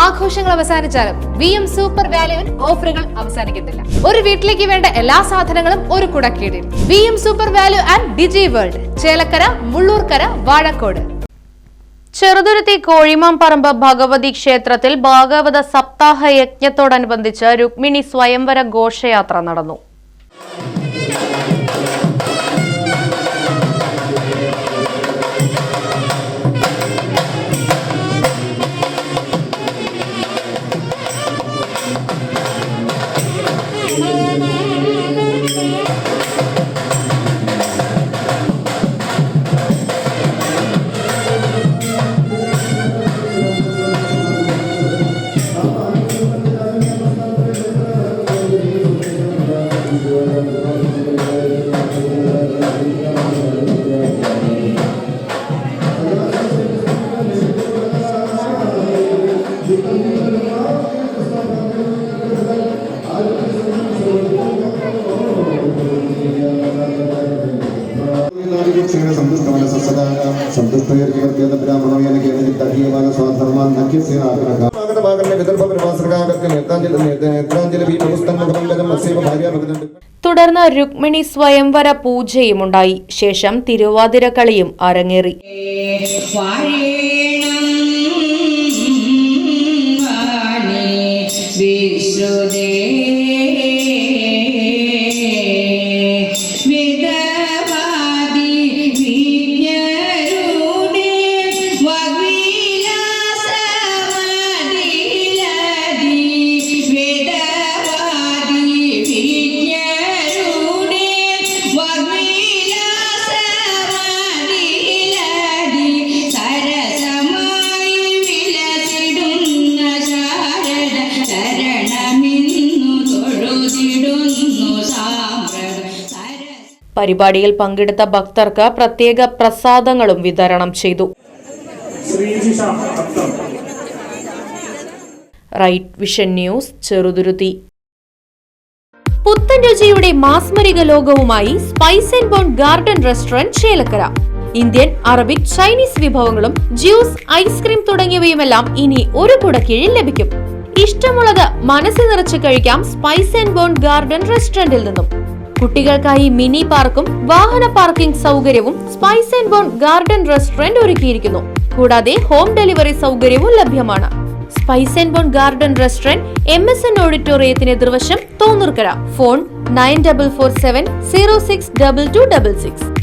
ആഘോഷങ്ങൾ അവസാനിച്ചാലും VM super വാല്യുവിൽ ഓഫറുകൾ അവസാനിക്കുന്നില്ല. ഒരു വീട്ടിലേക്ക് വേണ്ട എല്ലാ സാധനങ്ങളും ഒരു കുടക്കീഴിൽ. VM super value and digi world, Chelakkara, Mullurkara, Vazhakkode. Cheruthuruthy Kozhimamparambu Bhagavathi ക്ഷേത്രത്തിൽ ഭാഗവത സപ്താഹ യജ്ഞത്തോടനുബന്ധിച്ച് രുക്മിണി സ്വയംവര ഘോഷയാത്ര നടന്നു. തുടർന്ന് രുക്മിണി സ്വയംവര പൂജയുമുണ്ടായി. ശേഷം തിരുവാതിര കളിയും അരങ്ങേറി. പരിപാടിയിൽ പങ്കെടുത്ത ഭക്തർക്ക് പ്രത്യേക പ്രസാദങ്ങളും വിതരണം ചെയ്തു. Right vision news, Cheruthuruthy. പുത്തൻ രുചിയുടെ മാസ്മരിക ലോകവുമായി spice and bone garden restaurant, Chelakkara. Indian, Arabic, Chinese വിഭവങ്ങളും ജ്യൂസ്, ഐസ്ക്രീം തുടങ്ങിയവയുമെല്ലാം ഇനി ഒരു കുടക്കീഴിൽ ലഭിക്കും. ഇഷ്ടമുള്ളത് മനസ്സ് നിറച്ച് കഴിക്കാം സ്പൈസ് ആൻഡ് ബോൺ ഗാർഡൻ റെസ്റ്റോറന്റിൽ നിന്നും. കുട്ടികൾക്കായി മിനി പാർക്കും വാഹന പാർക്കിംഗ് സൗകര്യവും spice and bone garden restaurant ഒരുക്കിയിരിക്കുന്നു. കൂടാതെ ഹോം ഡെലിവറി സൗകര്യവും ലഭ്യമാണ്. Spice and bone garden restaurant MSN ഓഡിറ്റോറിയത്തിന് എതിർവശം, തോന്നൂർക്കര. ഫോൺ 9447 062266.